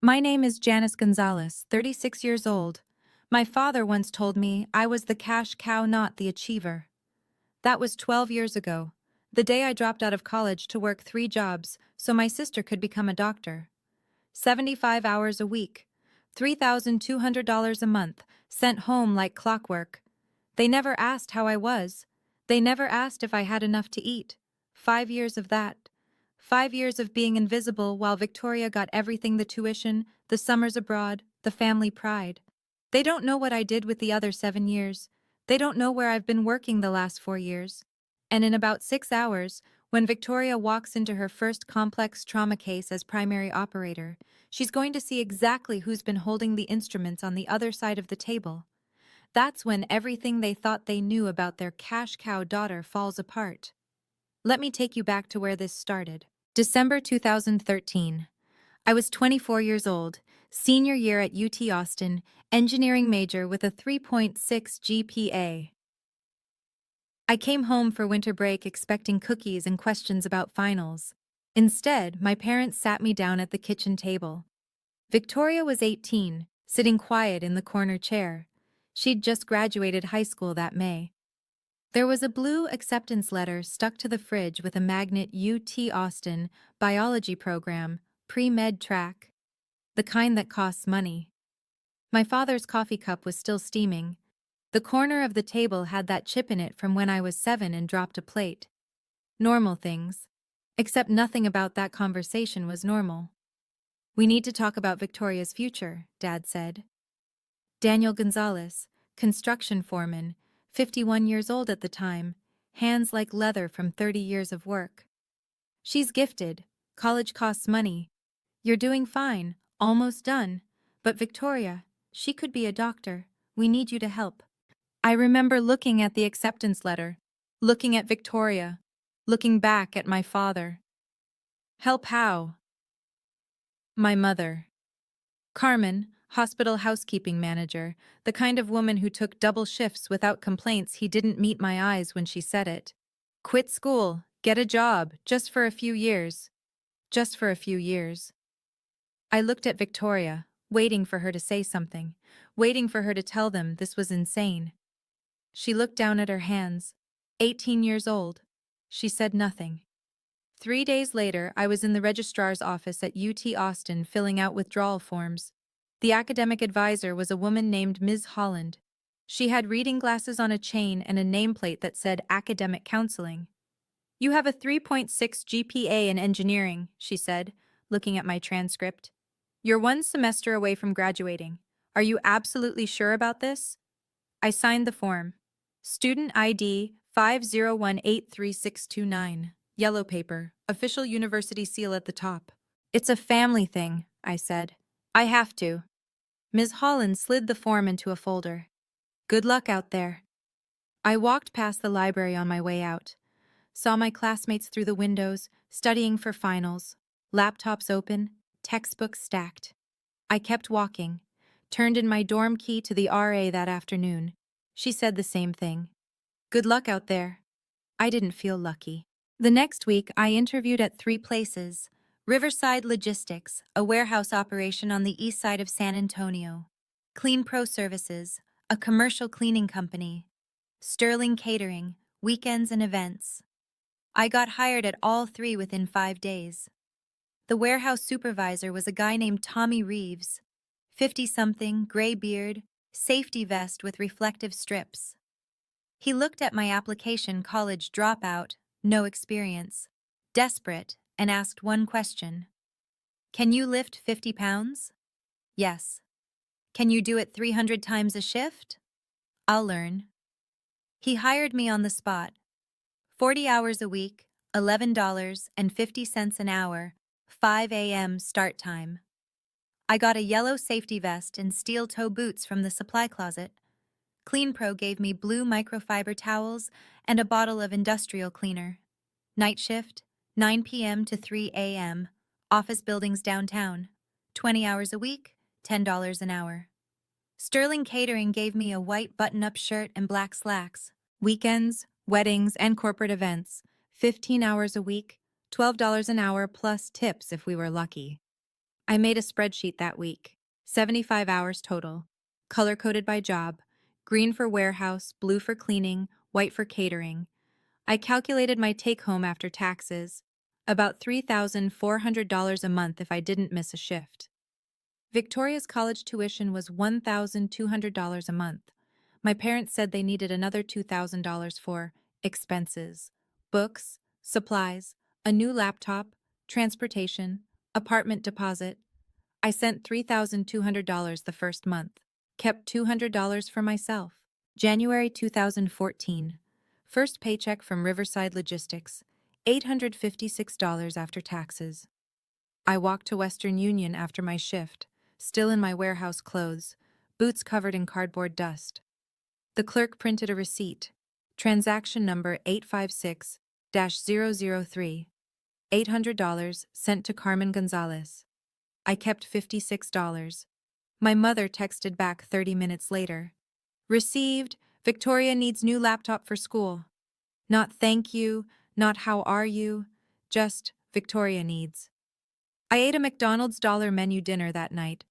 My name is Janice Gonzalez, 36 years old. My father once told me I was the cash cow, not the achiever. That was 12 years ago, the day I dropped out of college to work 3 jobs so my sister could become a doctor. 75 hours a week, $3,200 a month, sent home like clockwork. They never asked how I was. They never asked if I had enough to eat. 5 years of that. 5 years of being invisible while Victoria got everything: the tuition, the summers abroad, the family pride. They don't know what I did with the other 7 years. They don't know where I've been working the last 4 years. And in about 6 hours, when Victoria walks into her first complex trauma case as primary operator, she's going to see exactly who's been holding the instruments on the other side of the table. That's when everything they thought they knew about their cash cow daughter falls apart. Let me take you back to where this started. December 2013. I was 24 years old, senior year at UT Austin, engineering major with a 3.6 GPA. I came home for winter break expecting cookies and questions about finals. Instead, my parents sat me down at the kitchen table. Victoria was 18, sitting quiet in the corner chair. She'd just graduated high school that May. There was a blue acceptance letter stuck to the fridge with a magnet: UT Austin, biology program, pre-med track. The kind that costs money. My father's coffee cup was still steaming. The corner of the table had that chip in it from when I was 7 and dropped a plate. Normal things. Except nothing about that conversation was normal. "We need to talk about Victoria's future," Dad said. Daniel Gonzalez, construction foreman, 51 years old at the time, hands like leather from 30 years of work. "She's gifted. College costs money. You're doing fine, almost done. But Victoria, she could be a doctor. We need you to help." I remember looking at the acceptance letter, looking at Victoria, looking back at my father. Help how? My mother. Carmen, hospital housekeeping manager, the kind of woman who took double shifts without complaints. He didn't meet my eyes when she said it. Quit school, get a job, just for a few years. Just for a few years. I looked at Victoria, waiting for her to say something, waiting for her to tell them this was insane. She looked down at her hands. 18 years old. She said nothing. 3 days later, I was in the registrar's office at UT Austin filling out withdrawal forms. The academic advisor was a woman named Ms. Holland. She had reading glasses on a chain and a nameplate that said academic counseling. "You have a 3.6 GPA in engineering," she said, looking at my transcript. "You're 1 semester away from graduating. Are you absolutely sure about this?" I signed the form. Student ID 501836229. Yellow paper, official university seal at the top. "It's a family thing," I said. "I have to." Ms. Holland slid the form into a folder. "Good luck out there." I walked past the library on my way out. Saw my classmates through the windows, studying for finals. Laptops open, textbooks stacked. I kept walking. Turned in my dorm key to the RA that afternoon. She said the same thing. "Good luck out there." I didn't feel lucky. The next week, I interviewed at 3 places. Riverside Logistics, a warehouse operation on the east side of San Antonio. Clean Pro Services, a commercial cleaning company. Sterling Catering, weekends and events. I got hired at all 3 within 5 days. The warehouse supervisor was a guy named Tommy Reeves. 50-something, gray beard, safety vest with reflective strips. He looked at my application: college dropout, no experience, desperate, and asked one question. "Can you lift 50 pounds? "Yes." "Can you do it 300 times a shift?" "I'll learn." He hired me on the spot. 40 hours a week, $11.50 an hour, 5 a.m. start time. I got a yellow safety vest and steel toe boots from the supply closet. CleanPro gave me blue microfiber towels and a bottle of industrial cleaner. Night shift, 9 p.m. to 3 a.m., office buildings downtown. 20 hours a week, $10 an hour. Sterling Catering gave me a white button-up shirt and black slacks. Weekends, weddings, and corporate events. 15 hours a week, $12 an hour plus tips if we were lucky. I made a spreadsheet that week. 75 hours total. Color-coded by job. Green for warehouse, blue for cleaning, white for catering. I calculated my take-home after taxes. About $3,400 a month if I didn't miss a shift. Victoria's college tuition was $1,200 a month. My parents said they needed another $2,000 for expenses, books, supplies, a new laptop, transportation, apartment deposit. I sent $3,200 the first month, kept $200 for myself. January 2014. First paycheck from Riverside Logistics, $856 after taxes. I walked to Western Union after my shift, still in my warehouse clothes, boots covered in cardboard dust. The clerk printed a receipt, transaction number 856-003, $800 sent to Carmen Gonzalez. I kept $56. My mother texted back 30 minutes later. Received, Victoria needs new laptop for school. Not thank you, not how are you, just Victoria needs. I ate a McDonald's dollar menu dinner that night.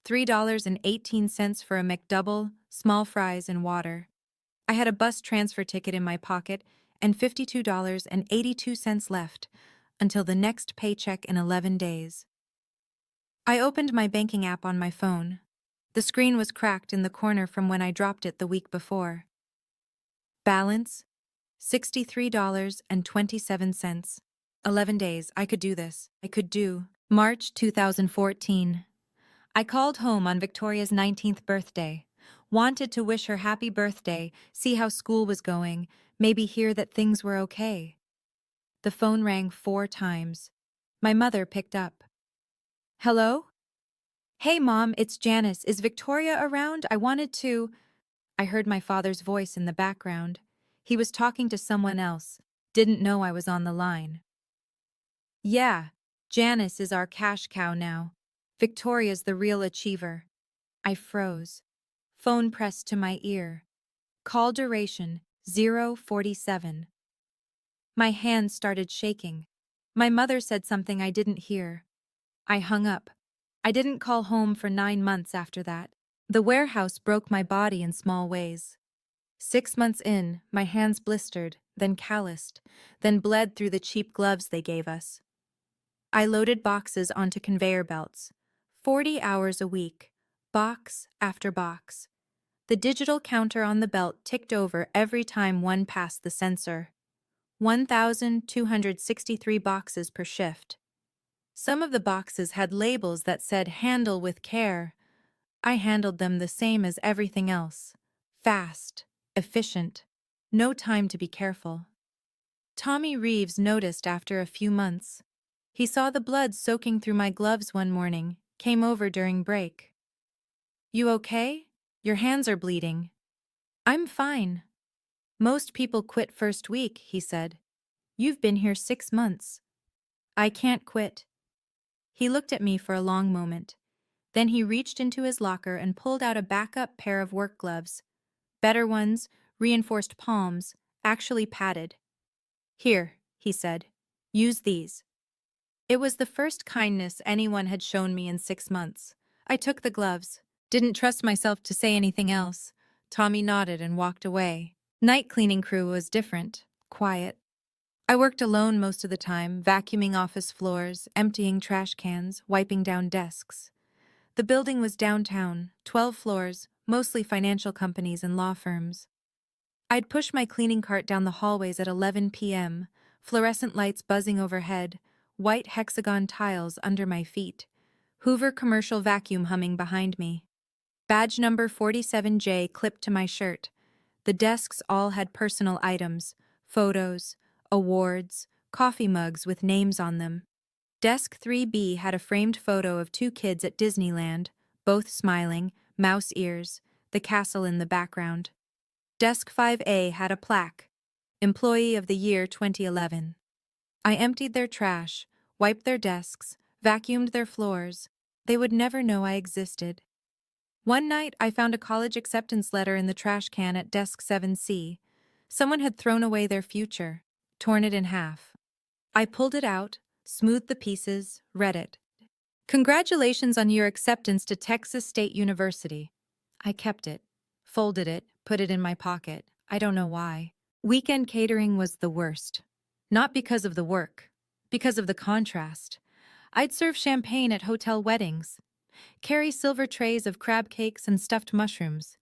$3.18 for a McDouble, small fries, and water. I had a bus transfer ticket in my pocket and $52.82 left until the next paycheck in 11 days. I opened my banking app on my phone. The screen was cracked in the corner from when I dropped it the week before. Balance, $63.27. 11 days, I could do this. I could do. March 2014. I called home on Victoria's 19th birthday. Wanted to wish her happy birthday, see how school was going, maybe hear that things were okay. The phone rang 4 times. My mother picked up. Hello? Hey, Mom, it's Janice. Is Victoria around? I heard my father's voice in the background. He was talking to someone else. Didn't know I was on the line. Yeah, Janice is our cash cow now. Victoria's the real achiever. I froze. Phone pressed to my ear. Call duration, 0:47. My hands started shaking. My mother said something I didn't hear. I hung up. I didn't call home for 9 months after that. The warehouse broke my body in small ways. 6 months in, my hands blistered, then calloused, then bled through the cheap gloves they gave us. I loaded boxes onto conveyor belts. 40 hours a week, box after box. The digital counter on the belt ticked over every time one passed the sensor. 1,263 boxes per shift. Some of the boxes had labels that said "Handle with care." I handled them the same as everything else. Fast, efficient, no time to be careful. Tommy Reeves noticed after a few months. He saw the blood soaking through my gloves one morning, came over during break. You okay? Your hands are bleeding. I'm fine. Most people quit first week, he said. You've been here 6 months. I can't quit. He looked at me for a long moment. Then he reached into his locker and pulled out a backup pair of work gloves. Better ones, reinforced palms, actually padded. Here, he said. Use these. It was the first kindness anyone had shown me in 6 months. I took the gloves. Didn't trust myself to say anything else. Tommy nodded and walked away. Night cleaning crew was different, quiet. I worked alone most of the time, vacuuming office floors, emptying trash cans, wiping down desks. The building was downtown, 12 floors, mostly financial companies and law firms. I'd push my cleaning cart down the hallways at 11 p.m., fluorescent lights buzzing overhead, white hexagon tiles under my feet, Hoover commercial vacuum humming behind me. Badge number 47J clipped to my shirt. The desks all had personal items, photos, awards, coffee mugs with names on them. Desk 3B had a framed photo of 2 kids at Disneyland, both smiling, mouse ears, the castle in the background. Desk 5A had a plaque, Employee of the Year 2011. I emptied their trash, wiped their desks, vacuumed their floors. They would never know I existed. One night, I found a college acceptance letter in the trash can at Desk 7C. Someone had thrown away their future, torn it in half. I pulled it out, smoothed the pieces, read it. Congratulations on your acceptance to Texas State University. I kept it, folded it, put it in my pocket. I don't know why. Weekend catering was the worst. Not because of the work, because of the contrast. I'd serve champagne at hotel weddings, carry silver trays of crab cakes and stuffed mushrooms,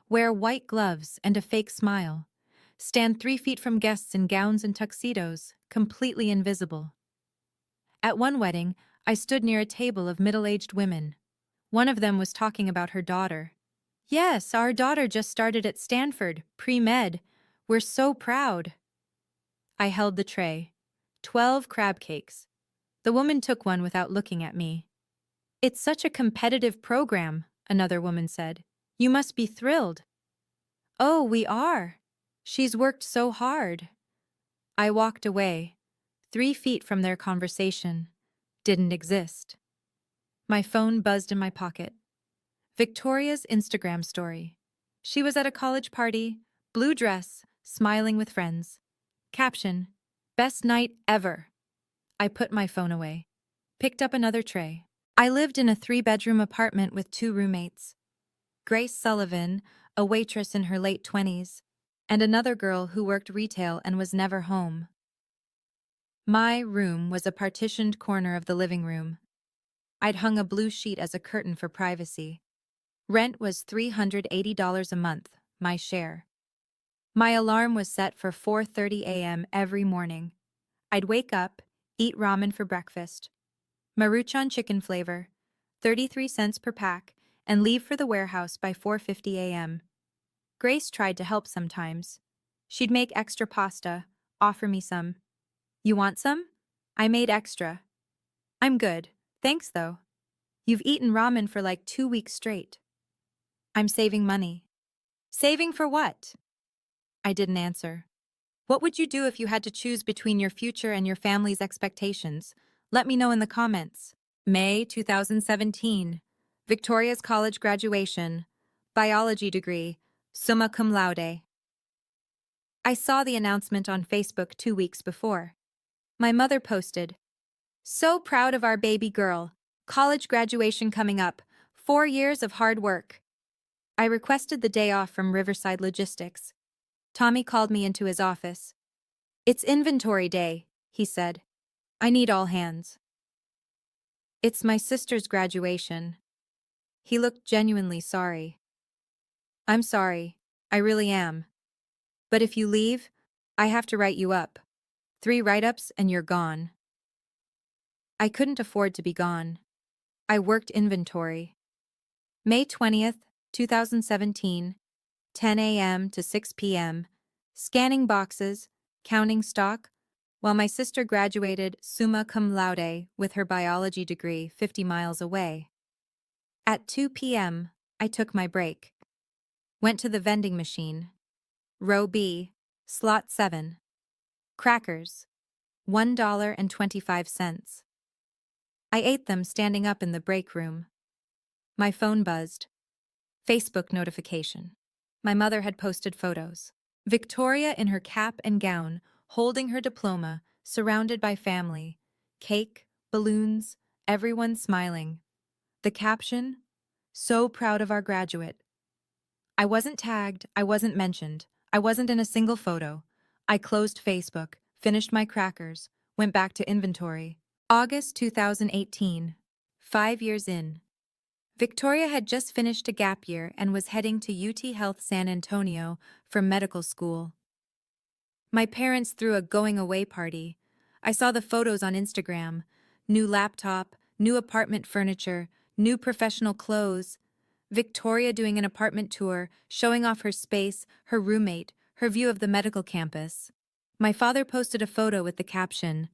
wear white gloves and a fake smile, stand 3 feet from guests in gowns and tuxedos, completely invisible. At one wedding, I stood near a table of middle-aged women. One of them was talking about her daughter. Yes, our daughter just started at Stanford, pre-med. We're so proud. I held the tray. 12 crab cakes. The woman took one without looking at me. It's such a competitive program, another woman said. You must be thrilled. Oh, we are. She's worked so hard. I walked away, 3 feet from their conversation. Didn't exist. My phone buzzed in my pocket. Victoria's Instagram story. She was at a college party, blue dress, smiling with friends. Caption: best night ever. I put my phone away. Picked up another tray. I lived in a 3-bedroom apartment with 2 roommates. Grace Sullivan, a waitress in her late 20s, and another girl who worked retail and was never home. My room was a partitioned corner of the living room. I'd hung a blue sheet as a curtain for privacy. Rent was $380 a month, my share. My alarm was set for 4:30 a.m. every morning. I'd wake up, eat ramen for breakfast, Maruchan chicken flavor, 33 cents per pack, and leave for the warehouse by 4:50 a.m. Grace tried to help sometimes. She'd make extra pasta, offer me some. You want some? I made extra. I'm good, thanks though. You've eaten ramen for like 2 weeks straight. I'm saving money. Saving for what? I didn't answer. What would you do if you had to choose between your future and your family's expectations? Let me know in the comments. May 2017. Victoria's college graduation. Biology degree. Summa cum laude. I saw the announcement on Facebook 2 weeks before. My mother posted, "So proud of our baby girl. College graduation coming up. 4 years of hard work." I requested the day off from Riverside Logistics. Tommy called me into his office. "It's inventory day," he said. "I need all hands." "It's my sister's graduation." He looked genuinely sorry. "I'm sorry. I really am. But if you leave, I have to write you up. 3 write-ups and you're gone." I couldn't afford to be gone. I worked inventory. May 20th, 2017, 10 a.m. to 6 p.m., scanning boxes, counting stock, while my sister graduated summa cum laude with her biology degree 50 miles away. At 2 p.m., I took my break. Went to the vending machine. Row B, slot 7. Crackers, $1.25. I ate them standing up in the break room. My phone buzzed. Facebook notification. My mother had posted photos. Victoria in her cap and gown, holding her diploma, surrounded by family. Cake, balloons, everyone smiling. The caption, "So proud of our graduate." I wasn't tagged, I wasn't mentioned, I wasn't in a single photo. I closed Facebook, finished my crackers, went back to inventory. August 2018. 5 years in. Victoria had just finished a gap year and was heading to UT Health San Antonio for medical school. My parents threw a going-away party. I saw the photos on Instagram. New laptop, new apartment furniture, new professional clothes. Victoria doing an apartment tour, showing off her space, her roommate, her view of the medical campus. My father posted a photo with the caption,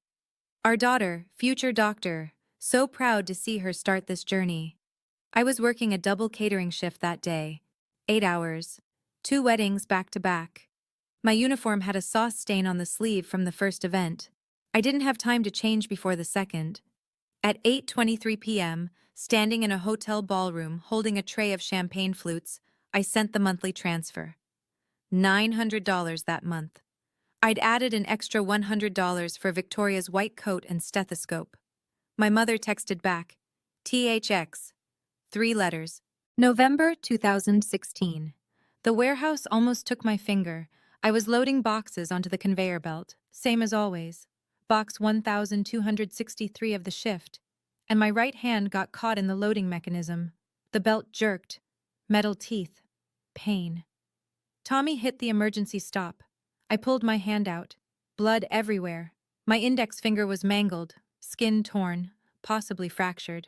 "Our daughter, future doctor, so proud to see her start this journey." I was working a double catering shift that day. 8 hours. 2 weddings back to back. My uniform had a sauce stain on the sleeve from the first event. I didn't have time to change before the second. At 8:23 p.m., standing in a hotel ballroom holding a tray of champagne flutes, I sent the monthly transfer. $900 that month. I'd added an extra $100 for Victoria's white coat and stethoscope. My mother texted back, THX. 3 letters. November 2016. The warehouse almost took my finger. I was loading boxes onto the conveyor belt, same as always. Box 1263 of the shift, and my right hand got caught in the loading mechanism. The belt jerked. Metal teeth. Pain. Tommy hit the emergency stop. I pulled my hand out. Blood everywhere. My index finger was mangled, skin torn, possibly fractured.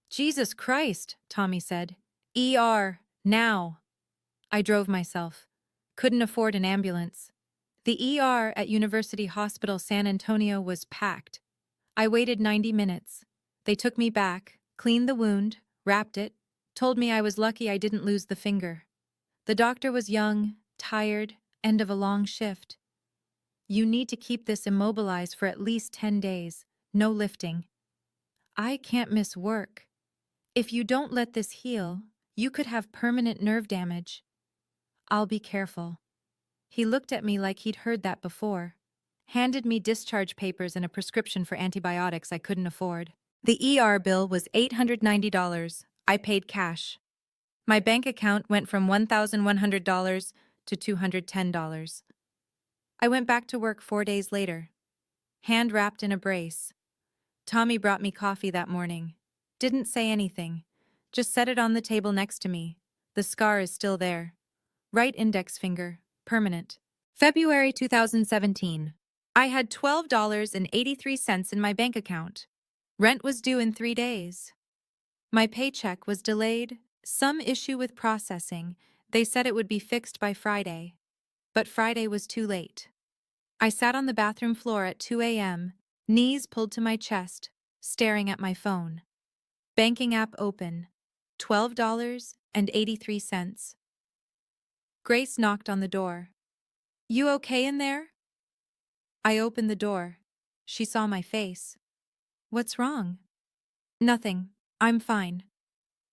Jesus Christ, Tommy said. ER, now. I drove myself. Couldn't afford an ambulance. The ER at University Hospital San Antonio was packed. I waited 90 minutes. They took me back, cleaned the wound, wrapped it, told me I was lucky I didn't lose the finger. The doctor was young, tired, end of a long shift. You need to keep this immobilized for at least 10 days. No lifting. I can't miss work. If you don't let this heal, you could have permanent nerve damage. I'll be careful. He looked at me like he'd heard that before. Handed me discharge papers and a prescription for antibiotics I couldn't afford. The ER bill was $890. I paid cash. My bank account went from $1,100 to $210. I went back to work 4 days later. Hand wrapped in a brace. Tommy brought me coffee that morning. Didn't say anything. Just set it on the table next to me. The scar is still there. Right index finger. Permanent. February 2017. I had $12.83 in my bank account. Rent was due in 3 days. My paycheck was delayed. Some issue with processing. They said it would be fixed by Friday. But Friday was too late. I sat on the bathroom floor at 2 a.m., knees pulled to my chest, staring at my phone. Banking app open. $12.83. Grace knocked on the door. You okay in there? I opened the door. She saw my face. What's wrong? Nothing. I'm fine.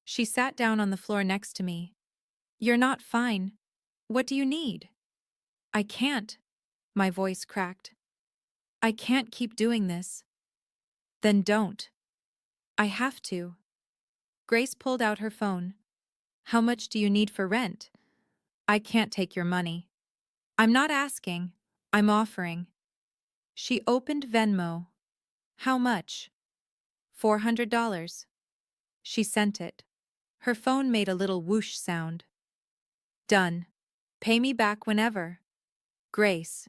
She sat down on the floor next to me. You're not fine. What do you need? I can't. My voice cracked. I can't keep doing this. Then don't. I have to. Grace pulled out her phone. How much do you need for rent? I can't take your money. I'm not asking. I'm offering. She opened Venmo. How much? $400. She sent it. Her phone made a little whoosh sound. Done. Pay me back whenever. Grace.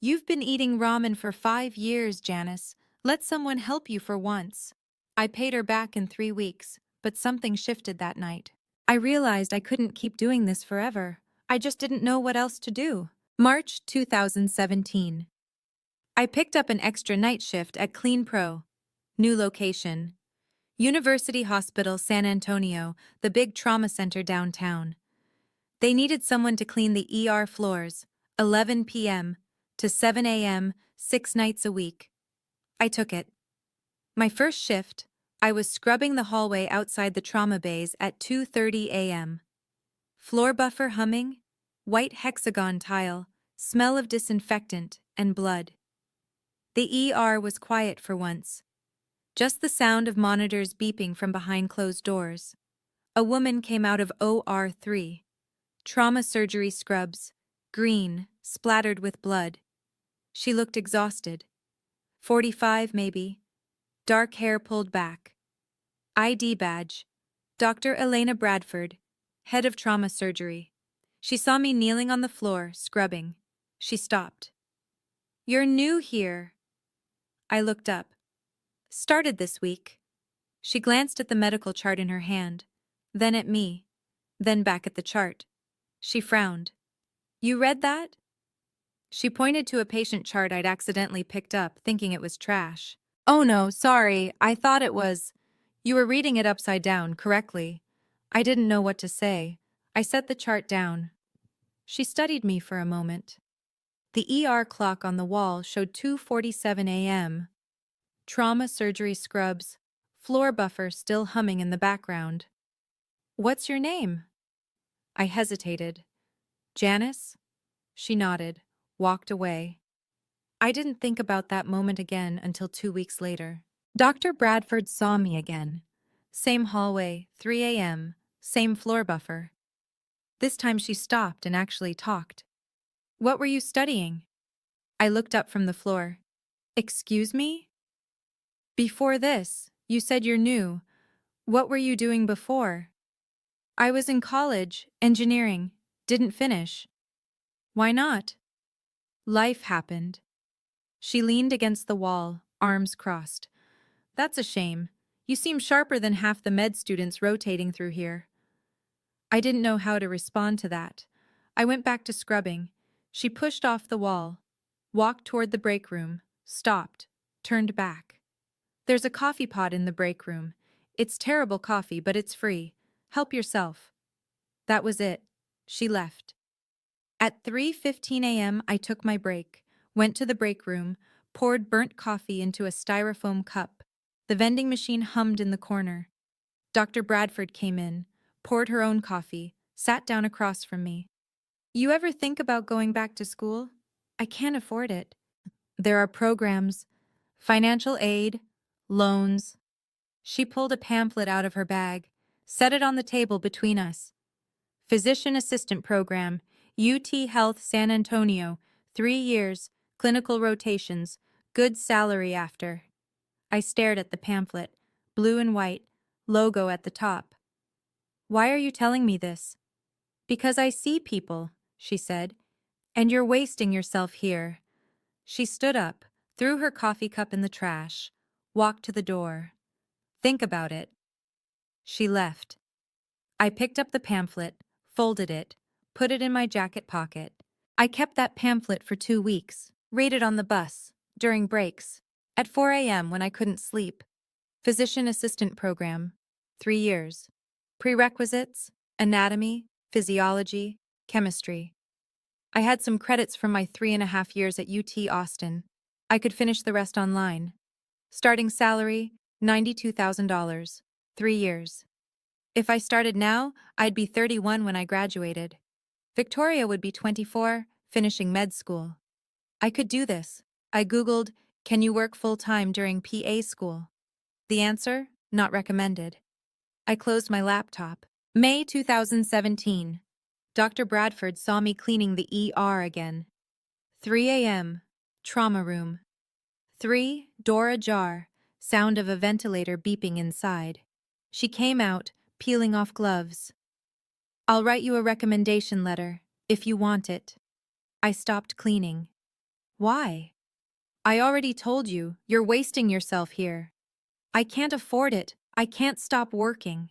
You've been eating ramen for 5 years, Janice. Let someone help you for once. I paid her back in 3 weeks, but something shifted that night. I realized I couldn't keep doing this forever. I just didn't know what else to do. March 2017. I picked up an extra night shift at Clean Pro. New location. University Hospital San Antonio, the big trauma center downtown. They needed someone to clean the ER floors, 11 p.m. to 7 a.m., 6 nights a week. I took it. My first shift, I was scrubbing the hallway outside the trauma bays at 2:30 a.m. Floor buffer humming, white hexagon tile, smell of disinfectant and blood. The ER was quiet for once. Just the sound of monitors beeping from behind closed doors. A woman came out of OR3. Trauma surgery scrubs, green, splattered with blood. She looked exhausted. 45 maybe. Dark hair pulled back. ID badge. Dr. Elena Bradford, head of trauma surgery. She saw me kneeling on the floor, scrubbing. She stopped. You're new here. I looked up. Started this week. She glanced at the medical chart in her hand, then at me, then back at the chart. She frowned. You read that? She pointed to a patient chart I'd accidentally picked up, thinking it was trash. Oh no, sorry, I thought it was. You were reading it upside down, correctly. I didn't know what to say. I set the chart down. She studied me for a moment. The ER clock on the wall showed 2:47 a.m. Trauma surgery scrubs, floor buffer still humming in the background. What's your name? I hesitated. Janice? She nodded, walked away. I didn't think about that moment again until 2 weeks later. Dr. Bradford saw me again. Same hallway, 3 a.m., same floor buffer. This time she stopped and actually talked. What were you studying? I looked up from the floor. Excuse me? Before this, you said you're new. What were you doing before? I was in college, engineering. Didn't finish. Why not? Life happened. She leaned against the wall, arms crossed. That's a shame. You seem sharper than half the med students rotating through here. I didn't know how to respond to that. I went back to scrubbing. She pushed off the wall, walked toward the break room, stopped, turned back. There's a coffee pot in the break room. It's terrible coffee, but it's free. Help yourself. That was it. She left. At 3:15 a.m., I took my break, went to the break room, poured burnt coffee into a styrofoam cup. The vending machine hummed in the corner. Dr. Bradford came in, poured her own coffee, sat down across from me. You ever think about going back to school? I can't afford it. There are programs, financial aid, loans. She pulled a pamphlet out of her bag, set it on the table between us. Physician Assistant Program, UT Health San Antonio, 3 years, clinical rotations, good salary after. I stared at the pamphlet, blue and white, logo at the top. Why are you telling me this? Because I see people, she said, and you're wasting yourself here. She stood up, threw her coffee cup in the trash, walked to the door. Think about it. She left. I picked up the pamphlet, folded it, put it in my jacket pocket. I kept that pamphlet for 2 weeks, read it on the bus, during breaks, at 4 a.m. when I couldn't sleep. Physician Assistant Program, 3 years. Prerequisites, anatomy, physiology, chemistry. I had some credits from my 3.5 years at UT Austin. I could finish the rest online. Starting salary, $92,000. 3 years. If I started now, I'd be 31 when I graduated. Victoria would be 24, finishing med school. I could do this. I Googled, can you work full-time during PA school? The answer, not recommended. I closed my laptop. May 2017. Dr. Bradford saw me cleaning the ER again. 3 a.m. Trauma room. 3, door ajar, sound of a ventilator beeping inside. She came out, peeling off gloves. I'll write you a recommendation letter, if you want it. I stopped cleaning. Why? I already told you, you're wasting yourself here. I can't afford it. I can't stop working.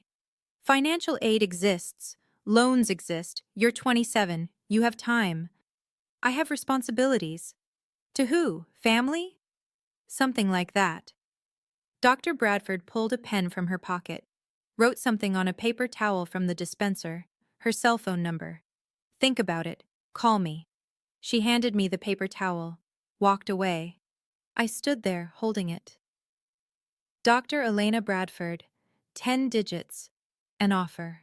Financial aid exists. Loans exist. You're 27. You have time. I have responsibilities. To who? Family? Something like that. Dr. Bradford pulled a pen from her pocket, wrote something on a paper towel from the dispenser, her cell phone number. Think about it. Call me. She handed me the paper towel, walked away. I stood there, holding it. Dr. Elena Bradford, 10 digits, an offer.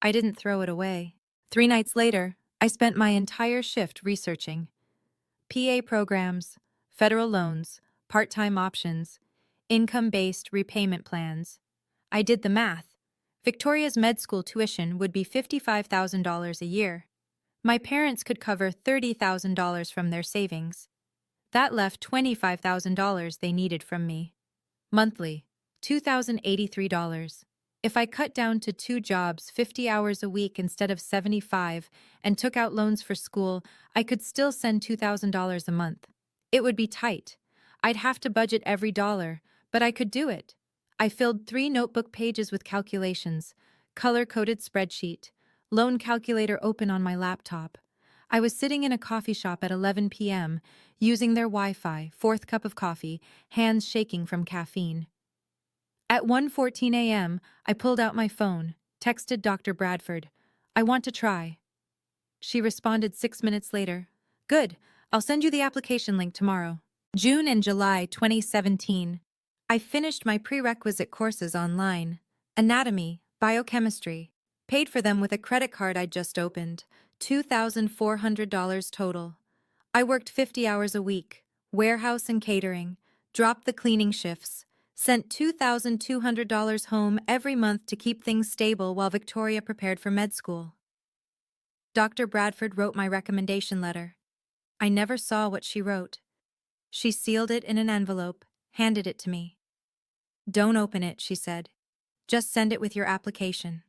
I didn't throw it away. 3 nights later, I spent my entire shift researching. PA programs, federal loans, part-time options, income-based repayment plans. I did the math. Victoria's med school tuition would be $55,000 a year. My parents could cover $30,000 from their savings. That left $25,000 they needed from me. Monthly, $2,083. If I cut down to 2 jobs, 50 hours a week instead of 75, and took out loans for school, I could still send $2,000 a month. It would be tight. I'd have to budget every dollar, but I could do it. I filled 3 notebook pages with calculations, color-coded spreadsheet, loan calculator open on my laptop. I was sitting in a coffee shop at 11 p.m., using their Wi-Fi, 4th cup of coffee, hands shaking from caffeine. At 1:14 a.m., I pulled out my phone, texted Dr. Bradford, I want to try. She responded 6 minutes later, Good, I'll send you the application link tomorrow. June and July 2017. I finished my prerequisite courses online. Anatomy, biochemistry. Paid for them with a credit card I'd just opened. $2,400 total. I worked 50 hours a week, warehouse and catering, dropped the cleaning shifts, Sent $2,200 home every month to keep things stable while Victoria prepared for med school. Dr. Bradford wrote my recommendation letter. I never saw what she wrote. She sealed it in an envelope, handed it to me. "Don't open it," she said. "Just send it with your application."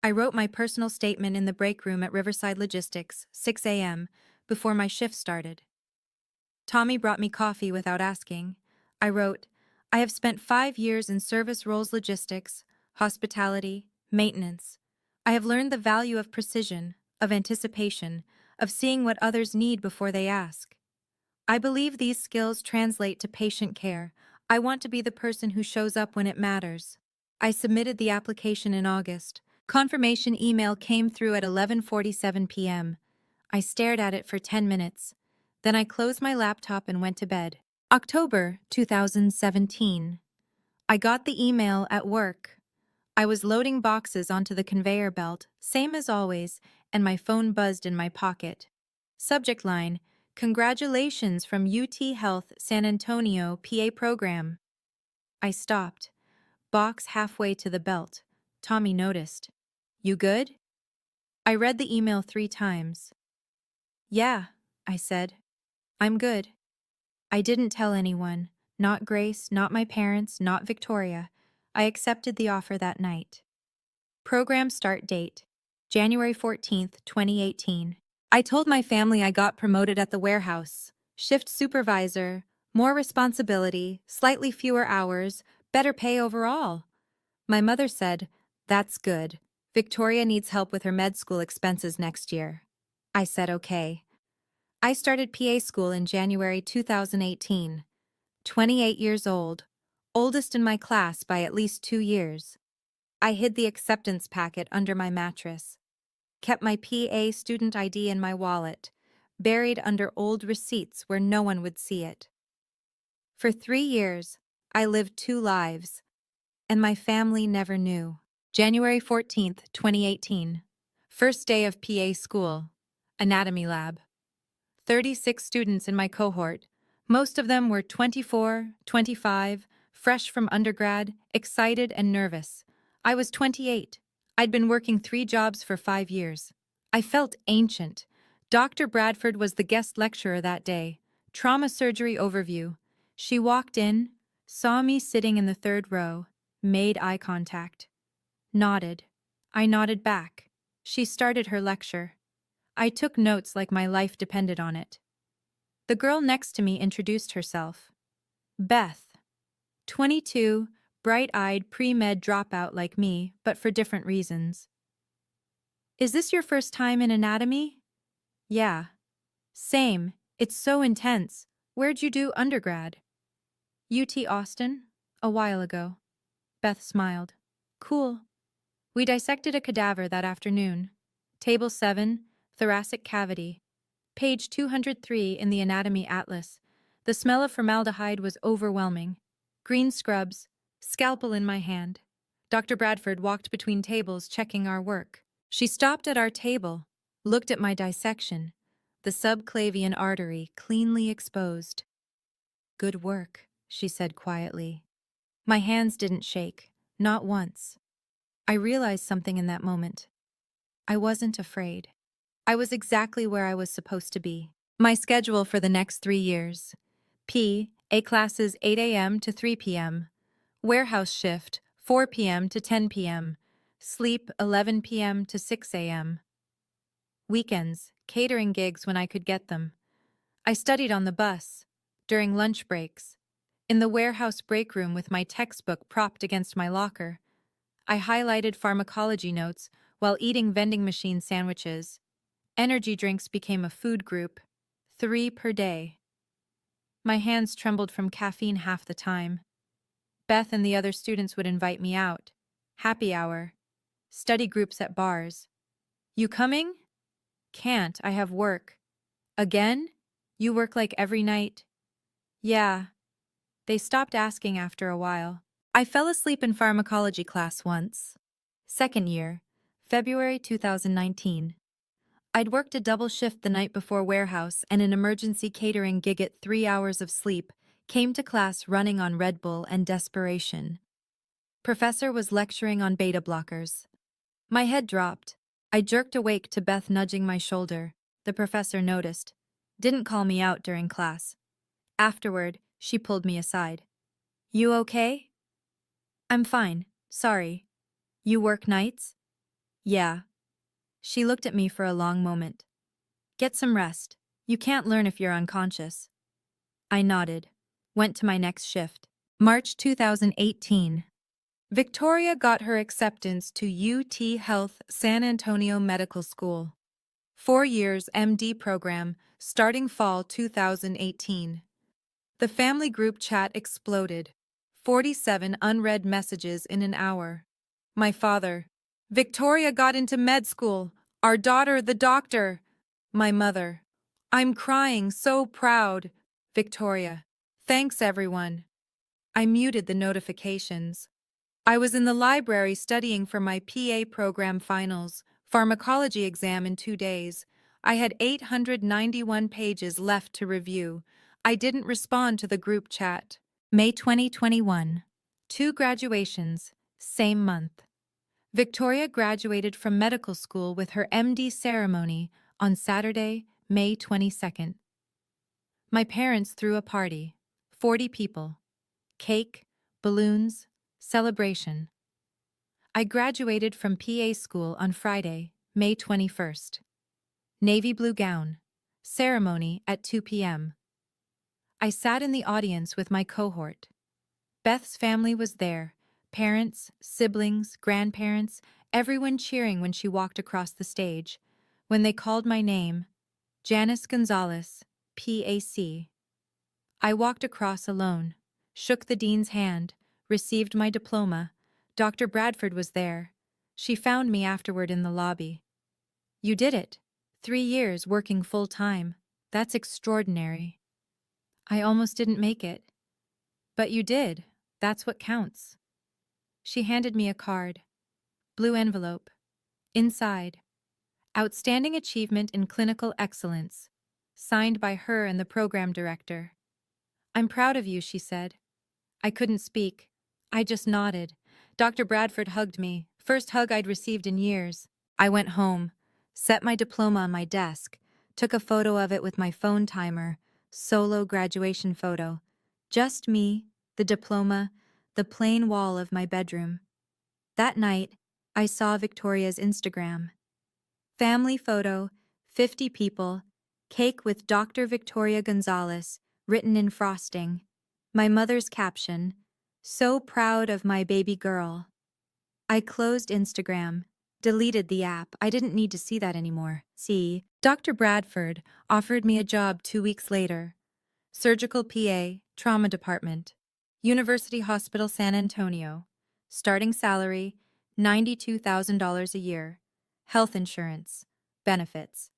I wrote my personal statement in the break room at Riverside Logistics, 6 a.m., before my shift started. Tommy brought me coffee without asking. I wrote, "I have spent 5 years in service roles logistics, hospitality, maintenance. I have learned the value of precision, of anticipation, of seeing what others need before they ask. I believe these skills translate to patient care. I want to be the person who shows up when it matters." I submitted the application in August. Confirmation email came through at 11:47 p.m. I stared at it for 10 minutes. Then I closed my laptop and went to bed. October 2017. I got the email at work. I was loading boxes onto the conveyor belt, same as always, and my phone buzzed in my pocket. Subject line: "Congratulations from UT Health San Antonio PA program." I stopped. Box halfway to the belt. Tommy noticed. "You good?" I read the email 3 times. "Yeah," I said. "I'm good." I didn't tell anyone. Not Grace, not my parents, not Victoria. I accepted the offer that night. Program start date: January 14th, 2018. I told my family I got promoted at the warehouse. Shift supervisor, more responsibility, slightly fewer hours, better pay overall. My mother said, "That's good. Victoria needs help with her med school expenses next year." I said okay. I started PA school in January 2018. 28 years old, oldest in my class by at least 2 years. I hid the acceptance packet under my mattress, kept my PA student ID in my wallet, buried under old receipts where no one would see it. For 3 years, I lived 2 lives, and my family never knew. January 14th, 2018. First day of PA school. Anatomy lab. 36 students in my cohort. Most of them were 24, 25, fresh from undergrad, excited and nervous. I was 28. I'd been working 3 jobs for 5 years. I felt ancient. Dr. Bradford was the guest lecturer that day. Trauma surgery overview. She walked in, saw me sitting in the 3rd row, made eye contact. Nodded. I nodded back. She started her lecture. I took notes like my life depended on it. The girl next to me introduced herself. Beth. 22, bright-eyed pre-med dropout like me, but for different reasons. "Is this your first time in anatomy?" "Yeah." "Same. It's so intense. Where'd you do undergrad?" "UT Austin. A while ago." Beth smiled. "Cool." We dissected a cadaver that afternoon. Table 7, thoracic cavity. Page 203 in the Anatomy Atlas. The smell of formaldehyde was overwhelming. Green scrubs, scalpel in my hand. Dr. Bradford walked between tables checking our work. She stopped at our table, looked at my dissection, the subclavian artery cleanly exposed. "Good work," she said quietly. My hands didn't shake, not once. I realized something in that moment. I wasn't afraid. I was exactly where I was supposed to be. My schedule for the next 3 years. A classes 8 a.m. to 3 p.m. Warehouse shift 4 p.m. to 10 p.m. Sleep 11 p.m. to 6 a.m. Weekends, catering gigs when I could get them. I studied on the bus, during lunch breaks, in the warehouse break room with my textbook propped against my locker. I highlighted pharmacology notes while eating vending machine sandwiches. Energy drinks became a food group, 3 per day. My hands trembled from caffeine half the time. Beth and the other students would invite me out. Happy hour. Study groups at bars. "You coming?" "Can't, I have work." "Again? You work like every night?" "Yeah." They stopped asking after a while. I fell asleep in pharmacology class once. Second year, February 2019. I'd worked a double shift the night before warehouse and an emergency catering gig at 3 hours of sleep, Came to class running on Red Bull and desperation. Professor was lecturing on beta blockers. My head dropped. I jerked awake to Beth nudging my shoulder. The professor noticed. Didn't call me out during class. Afterward, she pulled me aside. You okay? I'm fine, sorry. You work nights? Yeah. She looked at me for a long moment. Get some rest. You can't learn if you're unconscious. I nodded. Went to my next shift. March 2018. Victoria got her acceptance to UT Health San Antonio Medical School. 4 years MD program, starting fall 2018. The family group chat exploded. 47 unread messages in an hour. My father. Victoria got into med school. Our daughter, the doctor. My mother. I'm crying, so proud. Victoria. Thanks, everyone. I muted the notifications. I was in the library studying for my PA program finals, pharmacology exam in 2 days. I had 891 pages left to review. I didn't respond to the group chat. May 2021. 2 graduations, same month. Victoria graduated from medical school with her MD ceremony on Saturday, May 22nd. My parents threw a party. 40 people. Cake, balloons, celebration. I graduated from PA school on Friday, May 21st. Navy blue gown. Ceremony at 2 p.m. I sat in the audience with my cohort. Beth's family was there. Parents, siblings, grandparents, everyone cheering when she walked across the stage. When they called my name, Janice Gonzalez, PAC. I walked across alone, shook the dean's hand, received my diploma. Dr. Bradford was there. She found me afterward in the lobby. You did it. 3 years working full-time. That's extraordinary. I almost didn't make it. But you did. That's what counts. She handed me a card. Blue envelope. Inside. Outstanding Achievement in Clinical Excellence. Signed by her and the program director. I'm proud of you, she said. I couldn't speak. I just nodded. Dr. Bradford hugged me, first hug I'd received in years. I went home, set my diploma on my desk, took a photo of it with my phone timer, solo graduation photo. Just me, the diploma, the plain wall of my bedroom. That night, I saw Victoria's Instagram. Family photo, 50 people, cake with Dr. Victoria Gonzalez, written in frosting. My mother's caption, so proud of my baby girl. I closed Instagram, deleted the app. I didn't need to see that anymore. See, Dr. Bradford offered me a job 2 weeks later. Surgical PA, trauma department, University Hospital San Antonio. Starting salary, $92,000 a year. Health insurance, benefits.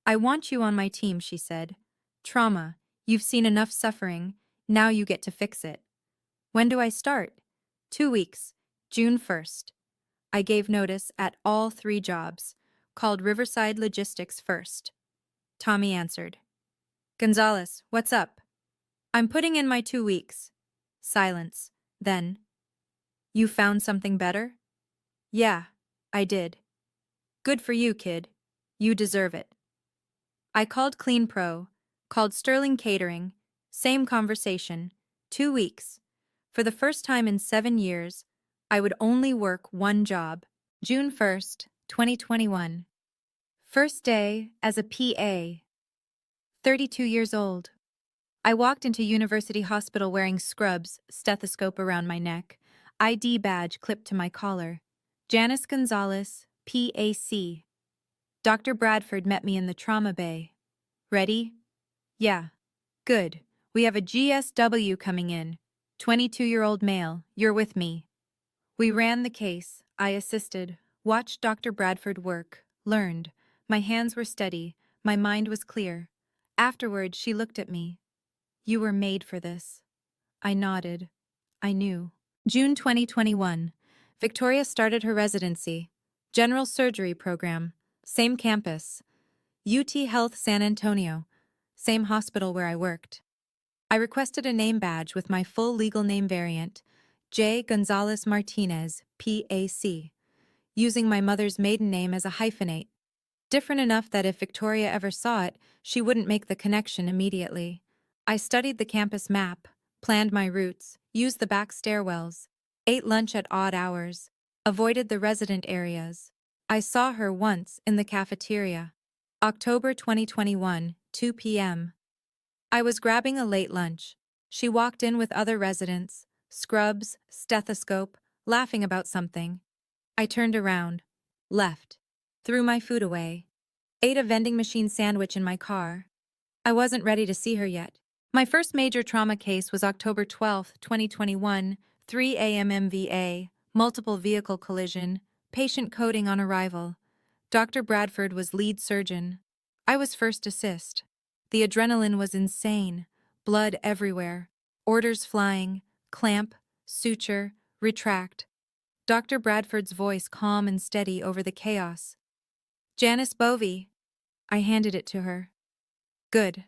I want you on my team, she said. Trauma, you've seen enough suffering, now you get to fix it. When do I start? 2 weeks, June 1st. I gave notice at all 3 jobs, called Riverside Logistics first. Tommy answered. Gonzalez, what's up? I'm putting in my 2 weeks. Silence. Then, you found something better? Yeah, I did. Good for you, kid. You deserve it. I called Clean Pro, called Sterling Catering, same conversation, 2 weeks. For the first time in 7 years, I would only work 1 job. June 1st, 2021. First day as a PA. 32 years old. I walked into University Hospital wearing scrubs, stethoscope around my neck, ID badge clipped to my collar. Janice Gonzalez, PAC. Dr. Bradford met me in the trauma bay. Ready? Yeah. Good. We have a GSW coming in. 22-year-old male. You're with me. We ran the case. I assisted. Watched Dr. Bradford work. Learned. My hands were steady. My mind was clear. Afterward, she looked at me. You were made for this. I nodded. I knew. June 2021. Victoria started her residency. General surgery program. Same campus. UT Health San Antonio. Same hospital where I worked. I requested a name badge with my full legal name variant, J. Gonzalez Martinez, PAC, using my mother's maiden name as a hyphenate. Different enough that if Victoria ever saw it, she wouldn't make the connection immediately. I studied the campus map, planned my routes, used the back stairwells, ate lunch at odd hours, avoided the resident areas. I saw her once in the cafeteria. October 2021, 2 p.m. I was grabbing a late lunch. She walked in with other residents, scrubs, stethoscope, laughing about something. I turned around, left, threw my food away, ate a vending machine sandwich in my car. I wasn't ready to see her yet. My first major trauma case was October 12, 2021, 3 a.m. MVA, multiple vehicle collision, patient coding on arrival. Dr. Bradford was lead surgeon. I was first assist. The adrenaline was insane, blood everywhere, orders flying, clamp, suture, retract. Dr. Bradford's voice calm and steady over the chaos. Janice Bovey. I handed it to her. Good.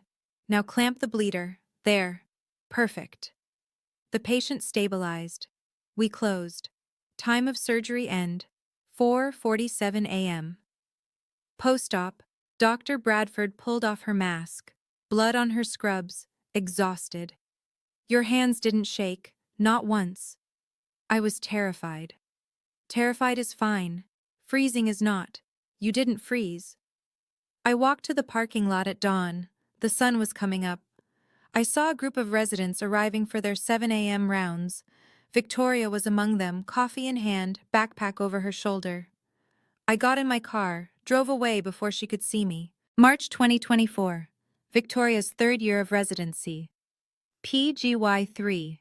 Now clamp the bleeder. There. Perfect. The patient stabilized. We closed. Time of surgery end. 4:47 a.m. Post-op, Dr. Bradford pulled off her mask, blood on her scrubs, exhausted. Your hands didn't shake, not once. I was terrified. Terrified is fine. Freezing is not. You didn't freeze. I walked to the parking lot at dawn. The sun was coming up. I saw a group of residents arriving for their 7 a.m. rounds. Victoria was among them, coffee in hand, backpack over her shoulder. I got in my car, drove away before she could see me. March 2024. Victoria's third year of residency. PGY3.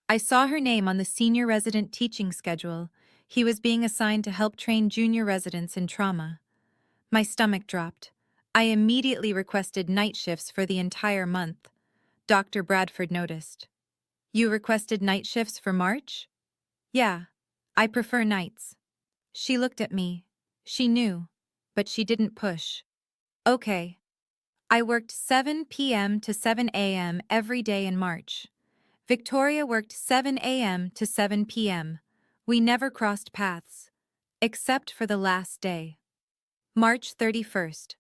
I saw her name on the senior resident teaching schedule. He was being assigned to help train junior residents in trauma. My stomach dropped. I immediately requested night shifts for the entire month. Dr. Bradford noticed. You requested night shifts for March? Yeah, I prefer nights. She looked at me. She knew, but she didn't push. Okay. I worked 7 p.m. to 7 a.m. every day in March. Victoria worked 7 a.m. to 7 p.m. We never crossed paths, except for the last day. March 31st.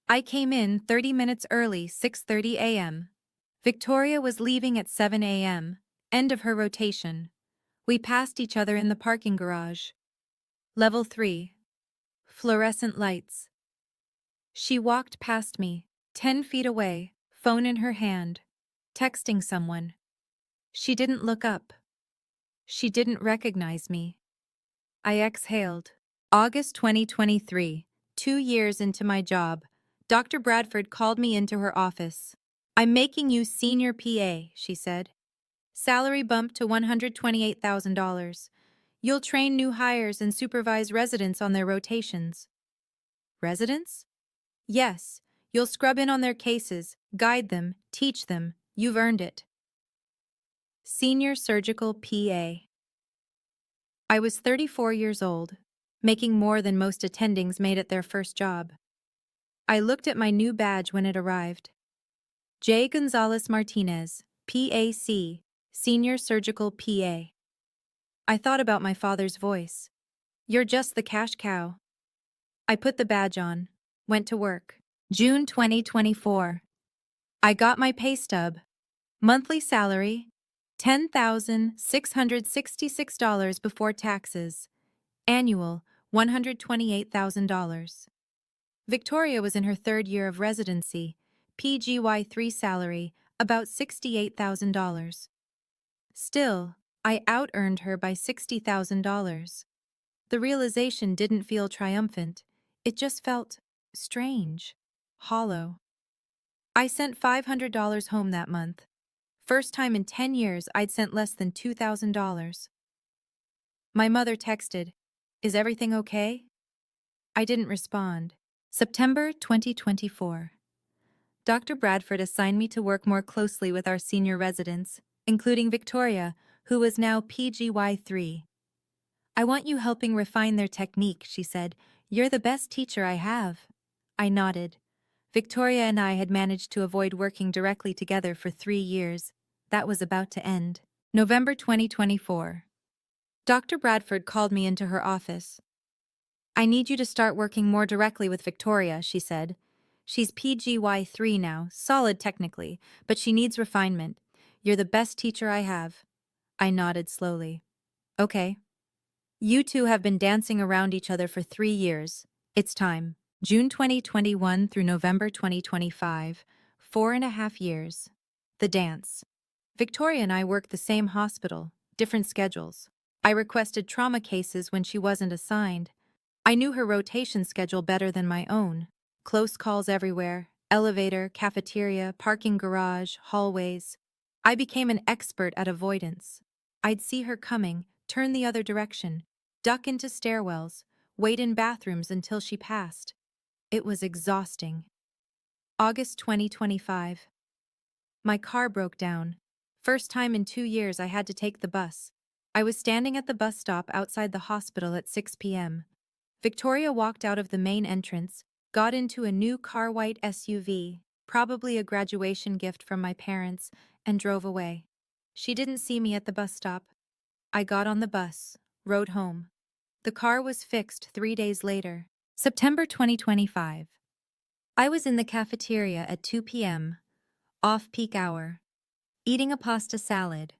I came in 30 minutes early, 6:30 a.m. Victoria was leaving at 7 a.m., end of her rotation. We passed each other in the parking garage. Level 3. Fluorescent lights. She walked past me, 10 feet away, phone in her hand, texting someone. She didn't look up. She didn't recognize me. I exhaled. August 2023, 2 years into my job, Dr. Bradford called me into her office. I'm making you senior PA, she said. Salary bump to $128,000. You'll train new hires and supervise residents on their rotations. Residents? Yes, you'll scrub in on their cases, guide them, teach them. You've earned it. Senior Surgical PA. I was 34 years old, making more than most attendings made at their first job. I looked at my new badge when it arrived. J. Gonzalez Martinez, PAC, Senior Surgical PA. I thought about my father's voice. You're just the cash cow. I put the badge on, went to work. June 2024. I got my pay stub. Monthly salary, $10,666 before taxes. Annual, $128,000. Victoria was in her third year of residency. PGY3 salary, about $68,000. Still, I out-earned her by $60,000. The realization didn't feel triumphant. It just felt strange, hollow. I sent $500 home that month. First time in 10 years I'd sent less than $2,000. My mother texted, "Is everything okay?" I didn't respond. September 2024. Dr. Bradford assigned me to work more closely with our senior residents, including Victoria, who was now PGY3. I want you helping refine their technique, she said. You're the best teacher I have. I nodded. Victoria and I had managed to avoid working directly together for 3 years. That was about to end. November 2024. Dr. Bradford called me into her office. "I need you to start working more directly with Victoria," she said. "She's PGY3 now, solid technically, but she needs refinement. You're the best teacher I have." I nodded slowly. "Okay. You two have been dancing around each other for 3 years. It's time." June 2021 through November 2025, 4.5 years. The dance. Victoria and I worked the same hospital, different schedules. I requested trauma cases when she wasn't assigned. I knew her rotation schedule better than my own. Close calls everywhere, elevator, cafeteria, parking garage, hallways. I became an expert at avoidance. I'd see her coming, turn the other direction, duck into stairwells, wait in bathrooms until she passed. It was exhausting. August 2025. My car broke down. First time in 2 years I had to take the bus. I was standing at the bus stop outside the hospital at 6 p.m. Victoria walked out of the main entrance, got into a new car white SUV, probably a graduation gift from my parents, and drove away. She didn't see me at the bus stop. I got on the bus, rode home. The car was fixed 3 days later. September 2025. I was in the cafeteria at 2 p.m., off-peak hour, eating a pasta salad.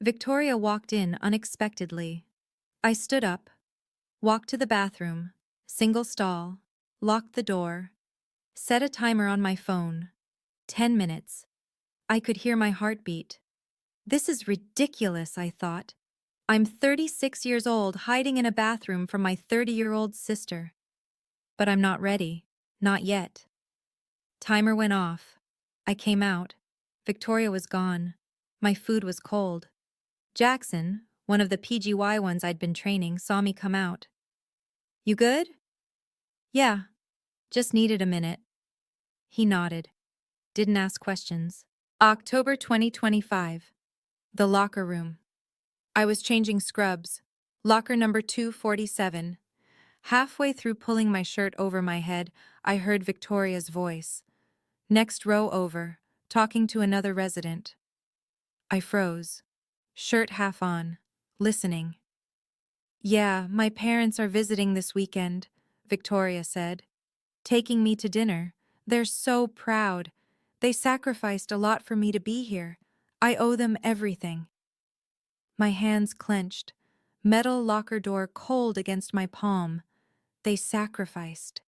Victoria walked in unexpectedly. I stood up, walked to the bathroom, single stall, locked the door, set a timer on my phone. 10 minutes. I could hear my heartbeat. This is ridiculous, I thought. I'm 36 years old hiding in a bathroom from my 30-year-old sister. But I'm not ready. Not yet. Timer went off. I came out. Victoria was gone. My food was cold. Jackson, one of the PGY ones I'd been training, saw me come out. "You good?" "Yeah. Just needed a minute." He nodded. Didn't ask questions. October 2025. The locker room. I was changing scrubs. Locker number 247. Halfway through pulling my shirt over my head, I heard Victoria's voice. Next row over, talking to another resident. I froze. Shirt half on, listening. "Yeah, my parents are visiting this weekend," Victoria said. "Taking me to dinner. They're so proud. They sacrificed a lot for me to be here. I owe them everything." My hands clenched, metal locker door cold against my palm. They sacrificed.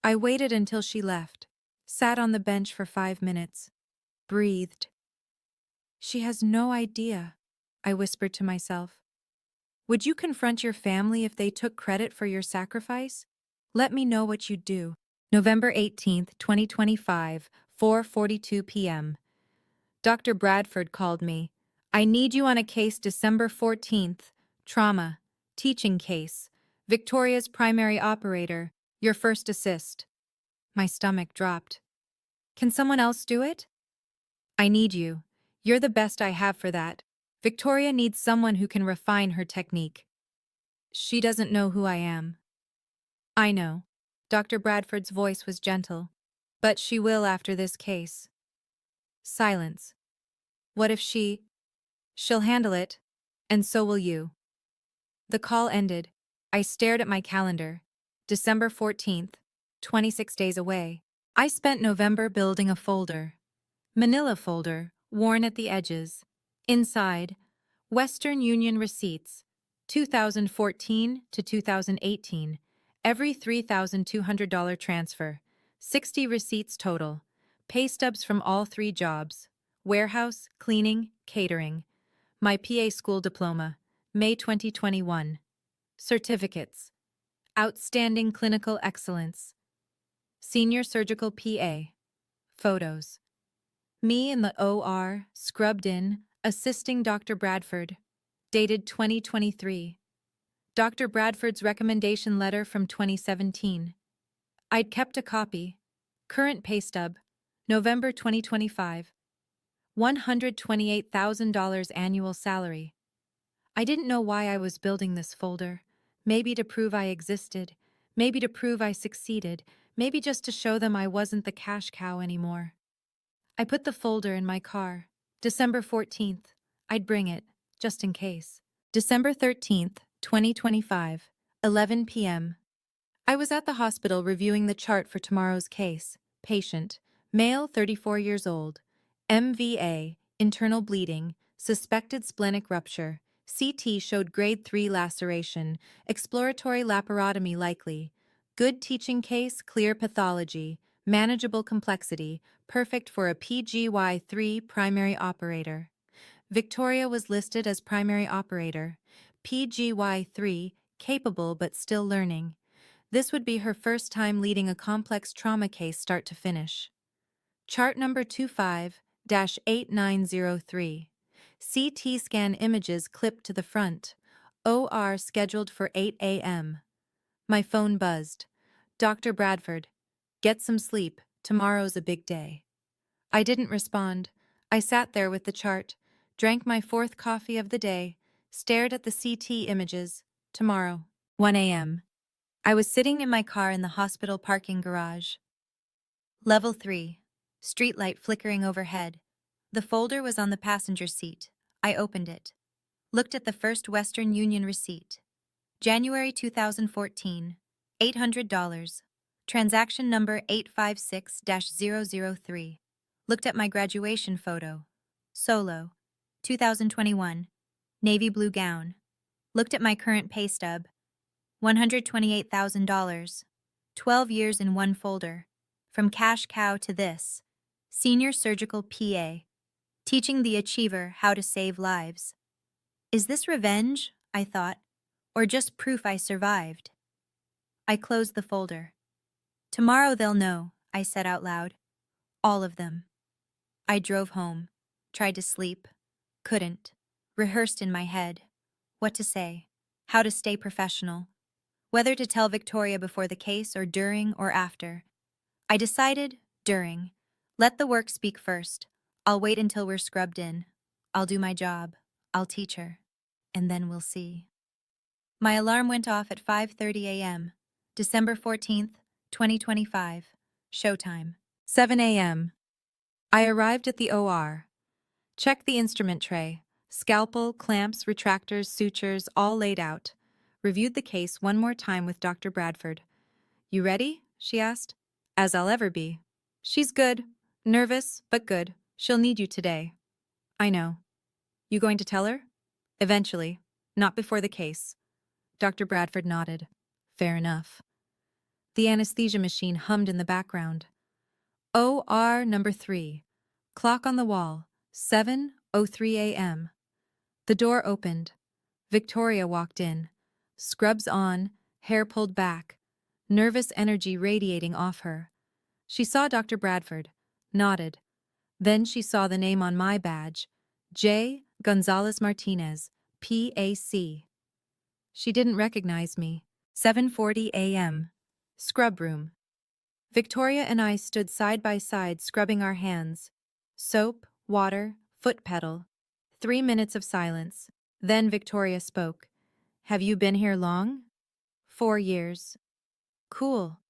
I waited until she left, sat on the bench for 5 minutes, breathed. "She has no idea," I whispered to myself. "Would you confront your family if they took credit for your sacrifice? Let me know what you'd do." November 18th, 2025, 4:42 p.m. Dr. Bradford called me. "I need you on a case December 14th. Trauma. Teaching case. Victoria's primary operator. Your first assist." My stomach dropped. "Can someone else do it?" "I need you. You're the best I have for that. Victoria needs someone who can refine her technique." "She doesn't know who I am." "I know." Dr. Bradford's voice was gentle. "But she will after this case." Silence. "What if she—" "She'll handle it. And so will you." The call ended. I stared at my calendar. December 14th, 26 days away. I spent November building a folder. Manila folder, worn at the edges. Inside, Western Union receipts, 2014 to 2018, every $3,200 transfer, 60 receipts total, pay stubs from all 3 jobs, warehouse, cleaning, catering, my PA school diploma, May 2021, certificates, outstanding clinical excellence, senior surgical PA, photos. Me in the OR, scrubbed in, assisting Dr. Bradford. Dated 2023. Dr. Bradford's recommendation letter from 2017. I'd kept a copy. Current pay stub. November 2025. $128,000 annual salary. I didn't know why I was building this folder. Maybe to prove I existed. Maybe to prove I succeeded. Maybe just to show them I wasn't the cash cow anymore. I put the folder in my car. December 14th. I'd bring it, just in case. December 13th, 2025, 11 p.m. I was at the hospital reviewing the chart for tomorrow's case. Patient, male 34 years old, MVA, internal bleeding, suspected splenic rupture, CT showed grade 3 laceration, exploratory laparotomy likely, good teaching case, clear pathology, manageable complexity, perfect for a PGY3 primary operator. Victoria was listed as primary operator, PGY3, capable but still learning. This would be her first time leading a complex trauma case start to finish. Chart number 25-8903. CT scan images clipped to the front. OR scheduled for 8 a.m. My phone buzzed. Dr. Bradford, get some sleep. Tomorrow's a big day. I didn't respond. I sat there with the chart, drank my fourth coffee of the day, stared at the CT images. Tomorrow, 1 a.m. I was sitting in my car in the hospital parking garage. Level 3. Streetlight flickering overhead. The folder was on the passenger seat. I opened it. Looked at the first Western Union receipt. January 2014. $800. Transaction number 856-003. Looked at my graduation photo. Solo. 2021. Navy blue gown. Looked at my current pay stub. $128,000. 12 years in one folder. From cash cow to this. Senior surgical PA. Teaching the achiever how to save lives. Is this revenge? I thought. Or just proof I survived? I closed the folder. Tomorrow they'll know, I said out loud. All of them. I drove home. Tried to sleep. Couldn't. Rehearsed in my head. What to say. How to stay professional. Whether to tell Victoria before the case or during or after. I decided, during. Let the work speak first. I'll wait until we're scrubbed in. I'll do my job. I'll teach her. And then we'll see. My alarm went off at 5:30 a.m. December 14th, 2025. Showtime. 7 a.m. I arrived at the OR. Checked the instrument tray. Scalpel, clamps, retractors, sutures, all laid out. Reviewed the case one more time with Dr. Bradford. You ready? She asked. As I'll ever be. She's good. Nervous, but good. She'll need you today. I know. You going to tell her? Eventually. Not before the case. Dr. Bradford nodded. Fair enough. The anesthesia machine hummed in the background. OR number 3. Clock on the wall. 7:03 a.m. The door opened. Victoria walked in. Scrubs on, hair pulled back. Nervous energy radiating off her. She saw Dr. Bradford. Nodded. Then she saw the name on my badge. J. Gonzalez Martinez, PAC. She didn't recognize me. 7:40 a.m. Scrub room. Victoria and I stood side by side scrubbing our hands. Soap, water, foot pedal. 3 minutes of silence. Then Victoria spoke. Have you been here long? 4 years. Cool.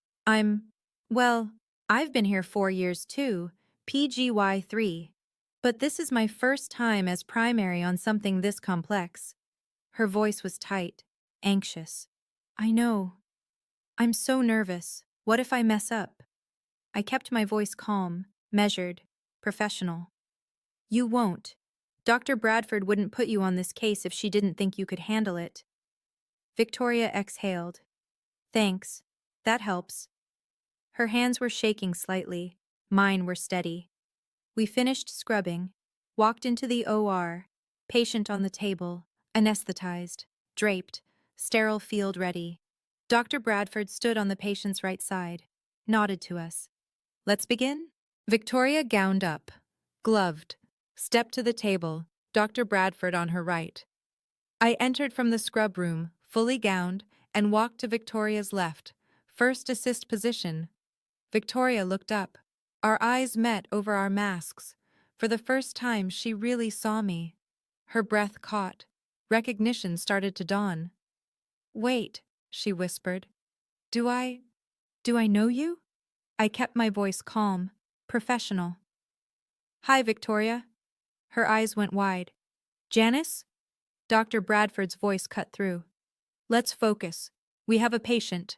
Well, I've been here 4 years too, PGY3. But this is my first time as primary on something this complex. Her voice was tight, anxious. I know. I'm so nervous. What if I mess up? I kept my voice calm, measured, professional. You won't. Dr. Bradford wouldn't put you on this case if she didn't think you could handle it. Victoria exhaled. Thanks. That helps. Her hands were shaking slightly. Mine were steady. We finished scrubbing, walked into the OR, patient on the table, anesthetized, draped, sterile field ready. Dr. Bradford stood on the patient's right side, nodded to us. Let's begin? Victoria gowned up, gloved, stepped to the table, Dr. Bradford on her right. I entered from the scrub room, fully gowned, and walked to Victoria's left, first assist position. Victoria looked up. Our eyes met over our masks. For the first time, she really saw me. Her breath caught. Recognition started to dawn. Wait, she whispered. Do I know you? I kept my voice calm, professional. Hi, Victoria. Her eyes went wide. Janice? Dr. Bradford's voice cut through. Let's focus. We have a patient.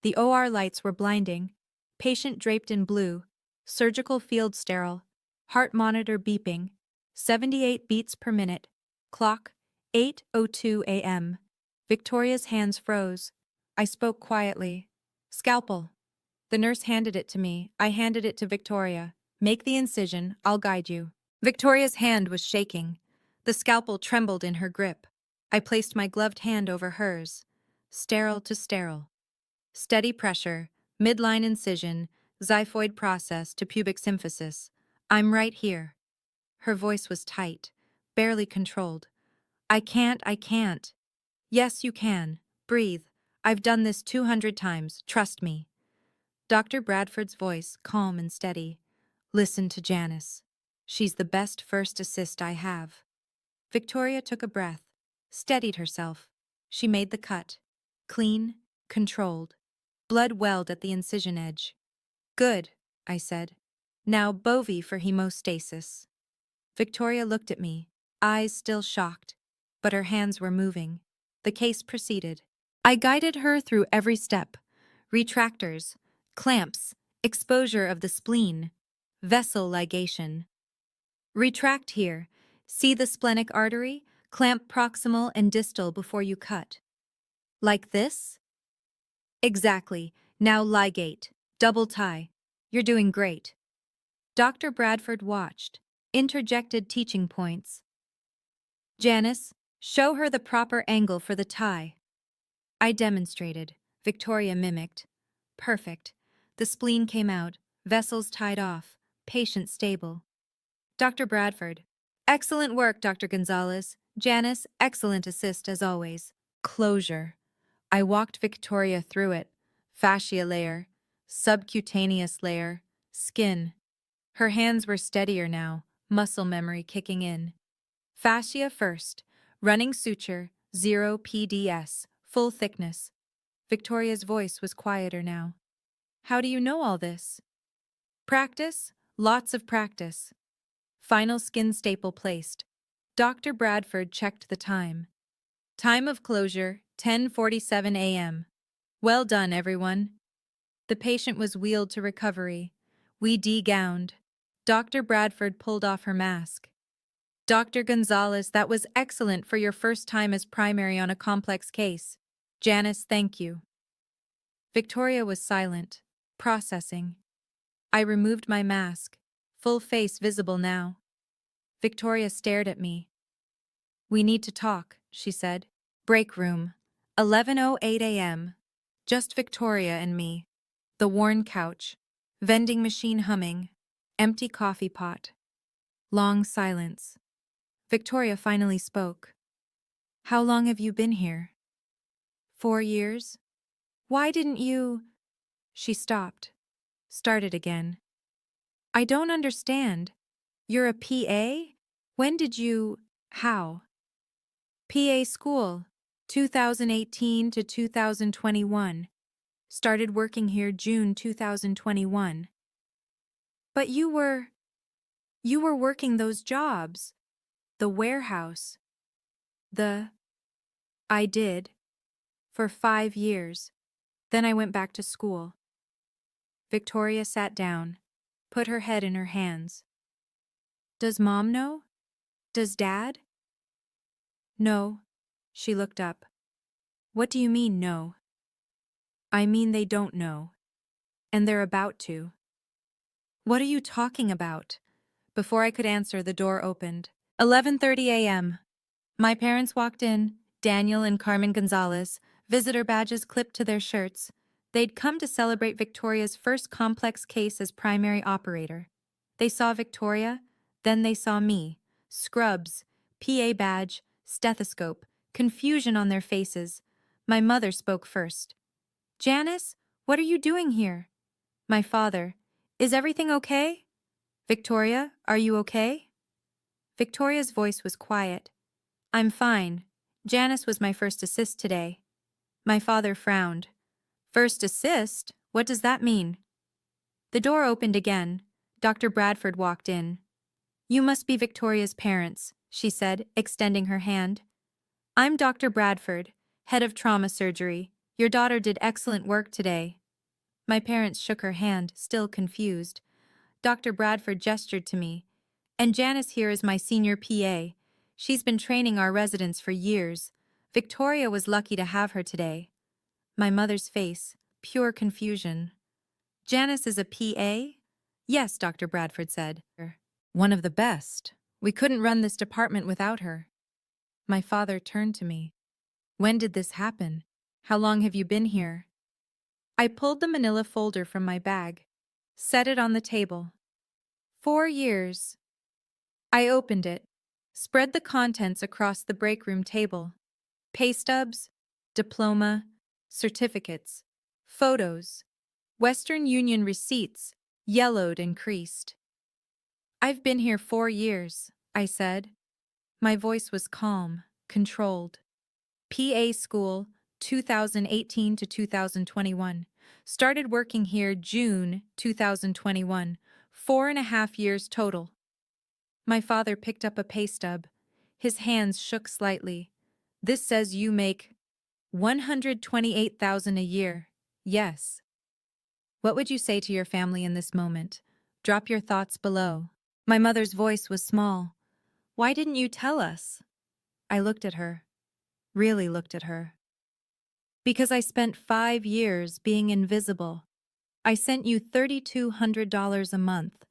The OR lights were blinding. Patient draped in blue. Surgical field sterile. Heart monitor beeping. 78 beats per minute. Clock, 8:02 a.m. Victoria's hands froze. I spoke quietly. Scalpel. The nurse handed it to me. I handed it to Victoria. Make the incision. I'll guide you. Victoria's hand was shaking. The scalpel trembled in her grip. I placed my gloved hand over hers. Sterile to sterile. Steady pressure, midline incision, xiphoid process to pubic symphysis. I'm right here. Her voice was tight, barely controlled. I can't. Yes, you can. Breathe. I've done this 200 times, trust me. Dr. Bradford's voice, calm and steady. Listen to Janice. She's the best first assist I have. Victoria took a breath, steadied herself. She made the cut. Clean, controlled. Blood welled at the incision edge. Good, I said. Now Bovie for hemostasis. Victoria looked at me, eyes still shocked, but her hands were moving. The case proceeded. I guided her through every step. Retractors, clamps, exposure of the spleen, vessel ligation. Retract here. See the splenic artery? Clamp proximal and distal before you cut. Like this? Exactly. Now ligate. Double tie. You're doing great. Dr. Bradford watched, interjected teaching points. Janice, show her the proper angle for the tie. I demonstrated. Victoria mimicked. Perfect. The spleen came out, vessels tied off, patient stable. Dr. Bradford. Excellent work, Dr. Gonzalez. Janice, excellent assist as always. Closure. I walked Victoria through it. Fascia layer, subcutaneous layer, skin. Her hands were steadier now, muscle memory kicking in. Fascia first, running suture, 0 PDS, full thickness. Victoria's voice was quieter now. How do you know all this? Practice, lots of practice. Final skin staple placed. Dr. Bradford checked the time. Time of closure, 10:47 a.m. Well done, everyone. The patient was wheeled to recovery. We de-gowned. Dr. Bradford pulled off her mask. Dr. Gonzalez, that was excellent for your first time as primary on a complex case. Janice, thank you. Victoria was silent, processing. I removed my mask, full face visible now. Victoria stared at me. We need to talk, she said. Break room. 11:08 a.m. Just Victoria and me. The worn couch. Vending machine humming. Empty coffee pot. Long silence. Victoria finally spoke. How long have you been here? 4 years? Why didn't you... She stopped. Started again. I don't understand. You're a PA? When did you... How? PA school, 2018 to 2021. Started working here June 2021. But you were working those jobs. The warehouse. I did. For 5 years. Then I went back to school. Victoria sat down, put her head in her hands. Does Mom know? Does Dad? No. She looked up. What do you mean, no? I mean they don't know. And they're about to. What are you talking about? Before I could answer, the door opened. 11:30 a.m. My parents walked in, Daniel and Carmen Gonzalez, visitor badges clipped to their shirts. They'd come to celebrate Victoria's first complex case as primary operator. They saw Victoria, then they saw me. Scrubs, PA badge, stethoscope, confusion on their faces. My mother spoke first. Janice, what are you doing here? My father, is everything okay? Victoria, are you okay? Victoria's voice was quiet. I'm fine. Janice was my first assist today. My father frowned. First assist? What does that mean? The door opened again. Dr. Bradford walked in. "You must be Victoria's parents," she said, extending her hand. "I'm Dr. Bradford, head of trauma surgery. Your daughter did excellent work today." My parents shook her hand, still confused. Dr. Bradford gestured to me. "And Janice here is my senior PA. She's been training our residents for years. Victoria was lucky to have her today." My mother's face, pure confusion. "Janice is a PA?" "Yes," Dr. Bradford said. "One of the best. We couldn't run this department without her." My father turned to me. "When did this happen? How long have you been here?" I pulled the manila folder from my bag, set it on the table. 4 years. I opened it, spread the contents across the break room table. Pay stubs, diploma, certificates, photos, Western Union receipts, yellowed and creased. "I've been here 4 years," I said. My voice was calm, controlled. "PA school, 2018 to 2021. Started working here June 2021. 4.5 years total." My father picked up a pay stub. His hands shook slightly. "This says you make 128,000 a year. Yes." What would you say to your family in this moment? Drop your thoughts below. My mother's voice was small. "Why didn't you tell us?" I looked at her. Really looked at her. "Because I spent 5 years being invisible. I sent you $3,200 a month,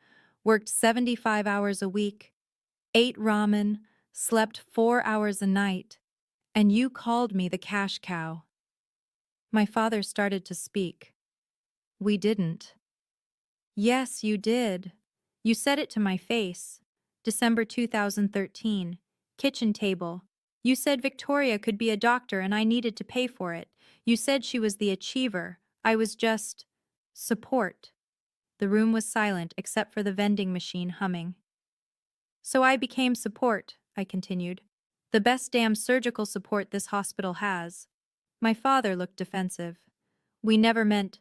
worked 75 hours a week, ate ramen, slept 4 hours a night, and you called me the cash cow." My father started to speak. "We didn't." "Yes, you did. You said it to my face. December 2013. Kitchen table. You said Victoria could be a doctor and I needed to pay for it. You said she was the achiever. I was just support." The room was silent except for the vending machine humming. "So I became support," I continued. "The best damn surgical support this hospital has." My father looked defensive. "We never meant—"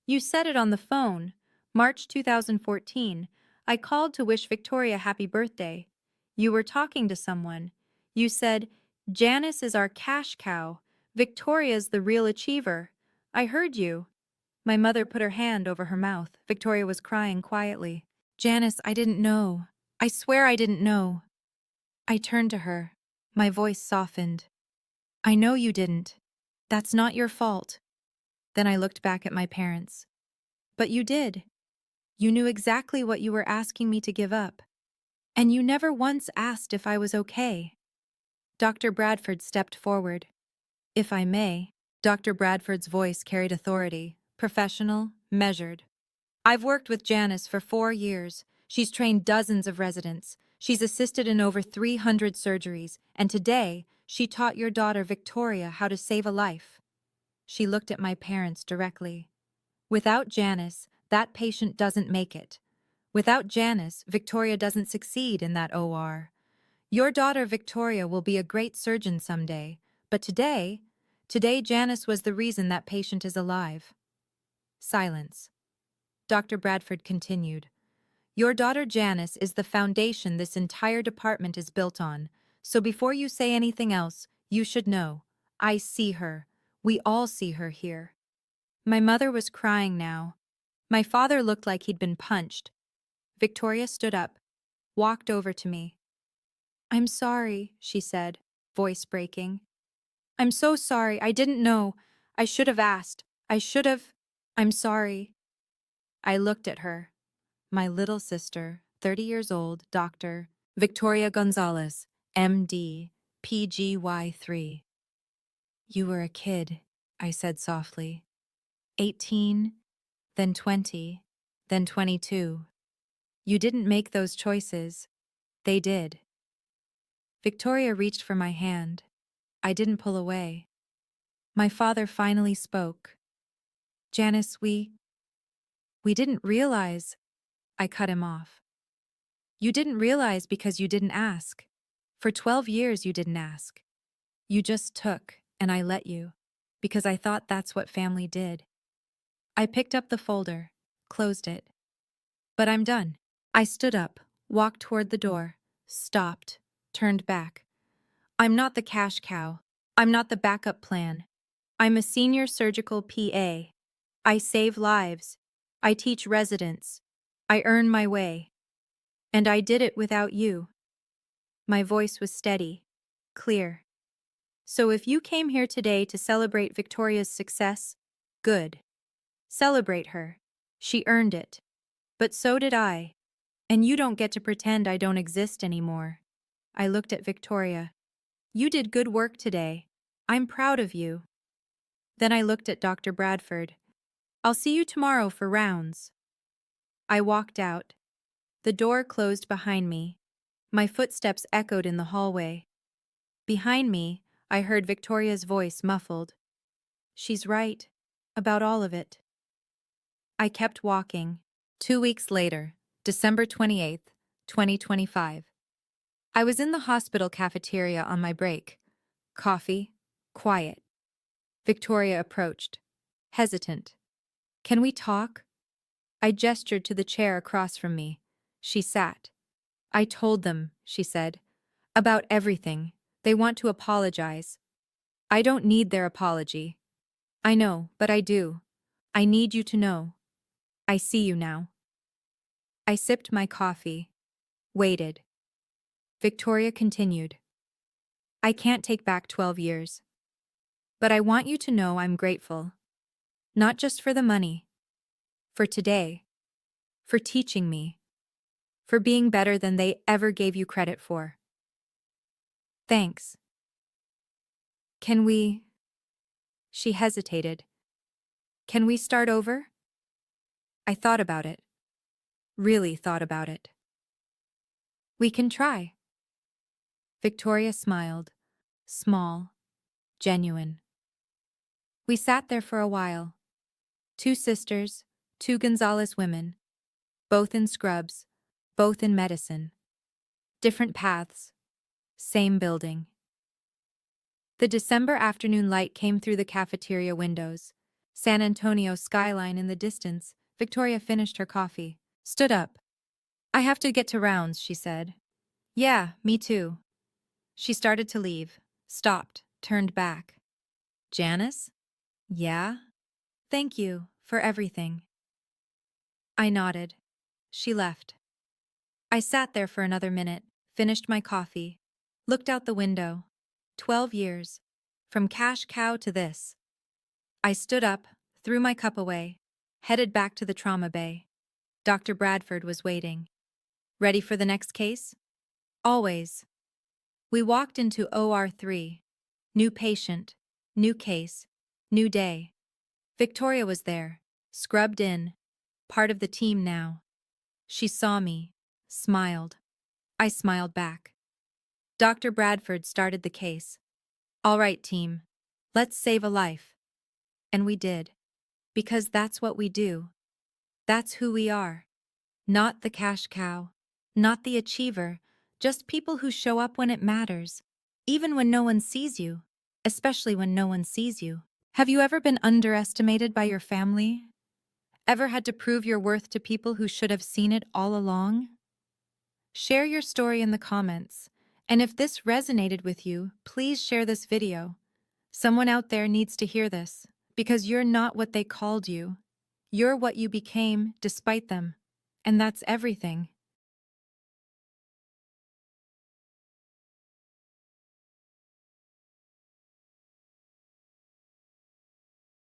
"You said it on the phone. March 2014. I called to wish Victoria happy birthday. You were talking to someone. You said, 'Janice is our cash cow. Victoria's the real achiever.' I heard you." My mother put her hand over her mouth. Victoria was crying quietly. "Janice, I didn't know. I swear I didn't know." I turned to her. My voice softened. "I know you didn't. That's not your fault." Then I looked back at my parents. "But you did. You knew exactly what you were asking me to give up. And you never once asked if I was okay." Dr. Bradford stepped forward. "If I may." Dr. Bradford's voice carried authority, professional, measured. "I've worked with Janice for 4 years. She's trained dozens of residents. She's assisted in over 300 surgeries. And today, she taught your daughter Victoria how to save a life." She looked at my parents directly. "Without Janice, that patient doesn't make it. Without Janice, Victoria doesn't succeed in that OR. Your daughter Victoria will be a great surgeon someday, but today Janice was the reason that patient is alive." Silence. Dr. Bradford continued. "Your daughter Janice is the foundation this entire department is built on, so before you say anything else, you should know. I see her. We all see her here." My mother was crying now. My father looked like he'd been punched. Victoria stood up, walked over to me. "I'm sorry," she said, voice breaking. "I'm so sorry. I didn't know. I should have asked. I should have. I'm sorry." I looked at her. My little sister, 30 years old, Dr. Victoria Gonzalez, MD, PGY3. "You were a kid," I said softly. 18, then 20, then 22. You didn't make those choices. They did." Victoria reached for my hand. I didn't pull away. My father finally spoke. "Janice, we didn't realize—" I cut him off. "You didn't realize because you didn't ask. For 12 years you didn't ask. You just took, and I let you, because I thought that's what family did." I picked up the folder. closed it. But I'm done. I stood up, walked toward the door, stopped, turned back. I'm not the cash cow. I'm not the backup plan. I'm a senior surgical PA. I save lives. I teach residents. I earn my way. And I did it without you. My voice was steady, clear. So if you came here today to celebrate Victoria's success, good. Celebrate her. She earned it. But so did I. And you don't get to pretend I don't exist anymore. I looked at Victoria. You did good work today. I'm proud of you. Then I looked at Dr. Bradford. I'll see you tomorrow for rounds. I walked out. The door closed behind me. My footsteps echoed in the hallway. Behind me, I heard Victoria's voice muffled. She's right. About all of it. I kept walking. 2 weeks later, December 28th, 2025. I was in the hospital cafeteria on my break. Coffee, quiet. Victoria approached, hesitant. Can we talk? I gestured to the chair across from me. She sat. I told them, she said, about everything. They want to apologize. I don't need their apology. I know, but I do. I need you to know. I see you now. I sipped my coffee, waited. Victoria continued. I can't take back 12 years. But I want you to know I'm grateful. Not just for the money. For today. For teaching me. For being better than they ever gave you credit for. Thanks. Can we? She hesitated. Can we start over? I thought about it. Really thought about it. We can try. Victoria smiled. Small. Genuine. We sat there for a while. Two sisters, two Gonzalez women. Both in scrubs. Both in medicine. Different paths. Same building. The December afternoon light came through the cafeteria windows. San Antonio skyline in the distance. Victoria finished her coffee. Stood up. I have to get to rounds, she said. Yeah, me too. She started to leave. Stopped. Turned back. Janice? Yeah? Thank you for everything. I nodded. She left. I sat there for another minute, finished my coffee, looked out the window. 12 years. From cash cow to this. I stood up, threw my cup away, headed back to the trauma bay. Dr. Bradford was waiting. Ready for the next case? Always. We walked into OR3. New patient, new case, new day. Victoria was there, scrubbed in, part of the team now. She saw me, smiled. I smiled back. Dr. Bradford started the case. All right, team. Let's save a life. And we did. Because that's what we do. That's who we are. Not the cash cow. Not the achiever. Just people who show up when it matters. Even when no one sees you. Especially when no one sees you. Have you ever been underestimated by your family? Ever had to prove your worth to people who should have seen it all along? Share your story in the comments. And if this resonated with you, please share this video. Someone out there needs to hear this, because you're not what they called you. You're what you became despite them. And that's everything.